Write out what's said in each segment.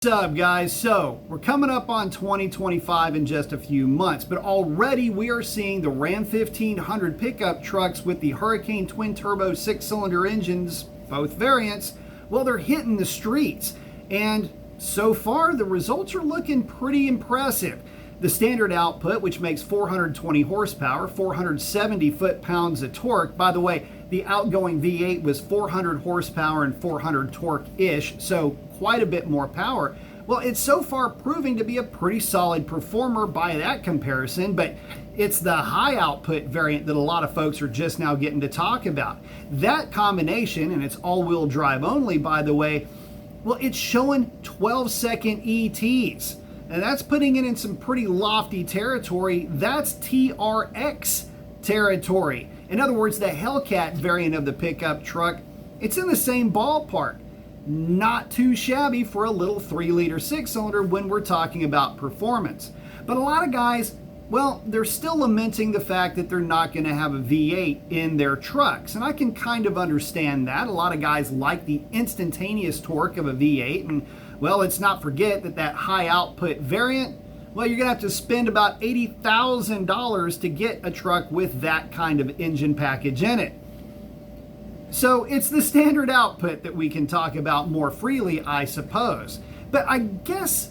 What's up, guys? So we're coming up on 2025 in just a few months, but already we are seeing the Ram 1500 pickup trucks with the Hurricane twin turbo 6-cylinder engines, both variants. Well, they're hitting the streets, and so far the results are looking pretty impressive. The standard output, which makes 420 horsepower, 470 foot-pounds of torque. By the way, the outgoing V8 was 400 horsepower and 400 torque-ish, so quite a bit more power. Well, it's so far proving to be a pretty solid performer by that comparison, but it's the high output variant that a lot of folks are just now getting to talk about. That combination, and it's all-wheel drive only, by the way, well, it's showing 12-second ETs. And that's putting it in some pretty lofty territory. That's TRX territory. In other words, the Hellcat variant of the pickup truck, it's in the same ballpark. Not too shabby for a little 3-liter 6-cylinder when we're talking about performance. But a lot of guys, well, they're still lamenting the fact that they're not going to have a V8 in their trucks. And I can kind of understand that. A lot of guys like the instantaneous torque of a V8. And, well, let's not forget that that high output variant, well, you're going to have to spend about $80,000 to get a truck with that kind of engine package in it. So it's the standard output that we can talk about more freely, I suppose. But I guess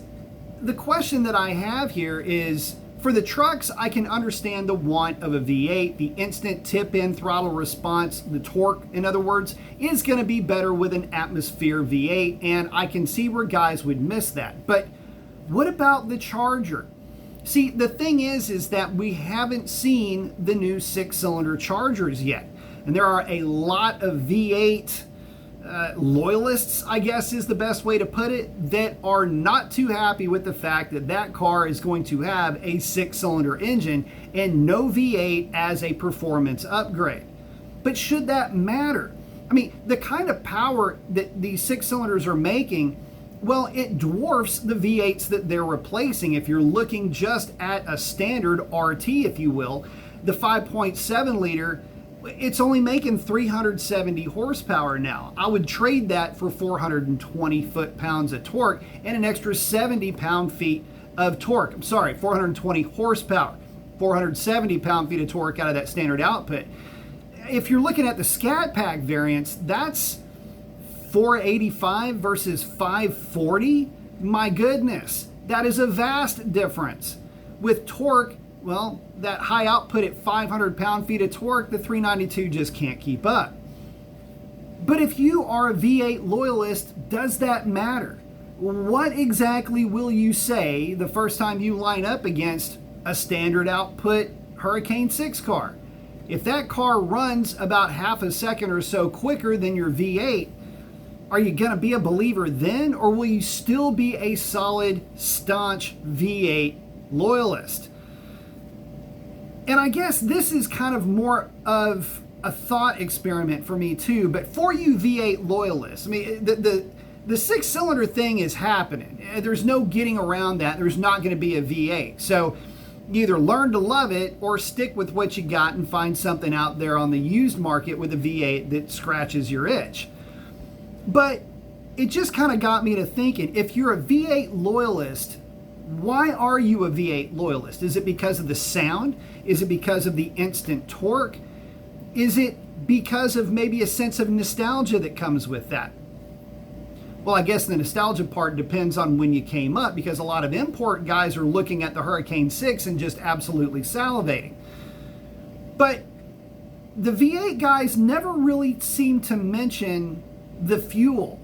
the question that I have here is, for the trucks, I can understand the want of a V8. The instant tip-in throttle response, the torque, in other words, is going to be better with an Atmosphere V8, and I can see where guys would miss that. But what about the Charger? See, the thing is that we haven't seen the new 6-cylinder Chargers yet. And there are a lot of V8 loyalists, I guess is the best way to put it, that are not too happy with the fact that that car is going to have a 6-cylinder engine and no V8 as a performance upgrade. But should that matter? I mean, the kind of power that these 6-cylinders are making, well, it dwarfs the V8s that they're replacing. If you're looking just at a standard RT, if you will, the 5.7 liter, it's only making 370 horsepower now. I would trade that for 420 foot-pounds of torque and an extra 70 pound-feet of torque. I'm sorry, 420 horsepower, 470 pound-feet of torque out of that standard output. If you're looking at the Scat Pack variants, that's 485 versus 540. My goodness, that is a vast difference. With torque, well, that high output at 500 pound-feet of torque, the 392 just can't keep up. But if you are a V8 loyalist, does that matter? What exactly will you say the first time you line up against a standard output Hurricane 6 car? If that car runs about half a second or so quicker than your V8, are you going to be a believer then, or will you still be a solid, staunch V8 loyalist? And I guess this is kind of more of a thought experiment for me too, but for you V8 loyalists, I mean, the 6-cylinder thing is happening. There's no getting around that. There's not going to be a V8. So you either learn to love it or stick with what you got and find something out there on the used market with a V8 that scratches your itch. But it just kind of got me to thinking, if you're a V8 loyalist, why are you a V8 loyalist? Is it because of the sound? Is it because of the instant torque? Is it because of maybe a sense of nostalgia that comes with that? Well, I guess the nostalgia part depends on when you came up, because a lot of import guys are looking at the Hurricane 6 and just absolutely salivating. But the V8 guys never really seem to mention the fuel.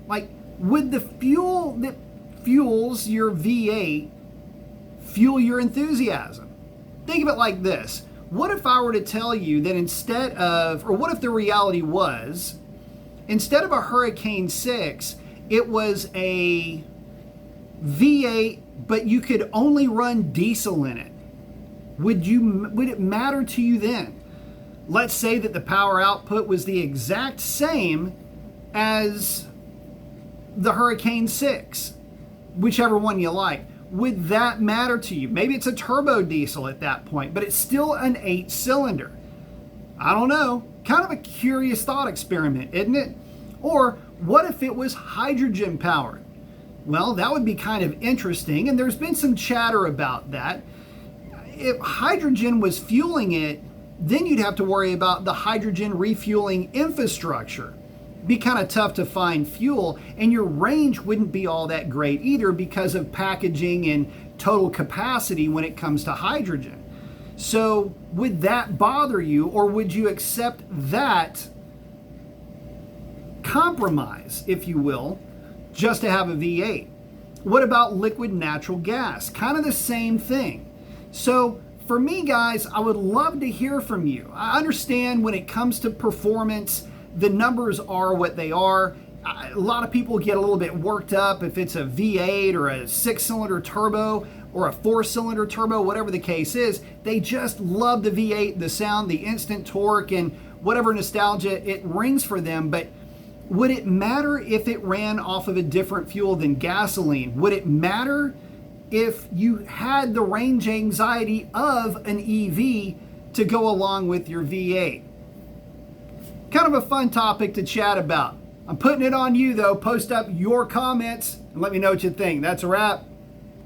Like, would the fuel that fuels your V8 fuel your enthusiasm? Think of it like this. What if I were to tell you that instead of, or what if the reality was, instead of a Hurricane 6, it was a V8, but you could only run diesel in it? Would it matter to you then? Let's say that the power output was the exact same as the Hurricane 6, whichever one you like. Would that matter to you? Maybe it's a turbo diesel at that point, but it's still an 8-cylinder. I don't know. Kind of a curious thought experiment, isn't it? Or what if it was hydrogen powered? Well, that would be kind of interesting, and there's been some chatter about that. If hydrogen was fueling it, then you'd have to worry about the hydrogen refueling infrastructure. Be kind of tough to find fuel, and your range wouldn't be all that great either because of packaging and total capacity when it comes to hydrogen. So would that bother you, or would you accept that compromise, if you will, just to have a V8? What about liquid natural gas? Kind of the same thing. So for me, guys, I would love to hear from you. I understand when it comes to performance, the numbers are what they are. A lot of people get a little bit worked up if it's a V8 or a 6-cylinder turbo or a 4-cylinder turbo, whatever the case is. They just love the V8, the sound, the instant torque, and whatever nostalgia it rings for them. But would it matter if it ran off of a different fuel than gasoline? Would it matter if you had the range anxiety of an EV to go along with your V8? Kind of a fun topic to chat about. I'm putting it on you though. Post up your comments and let me know what you think. That's a wrap.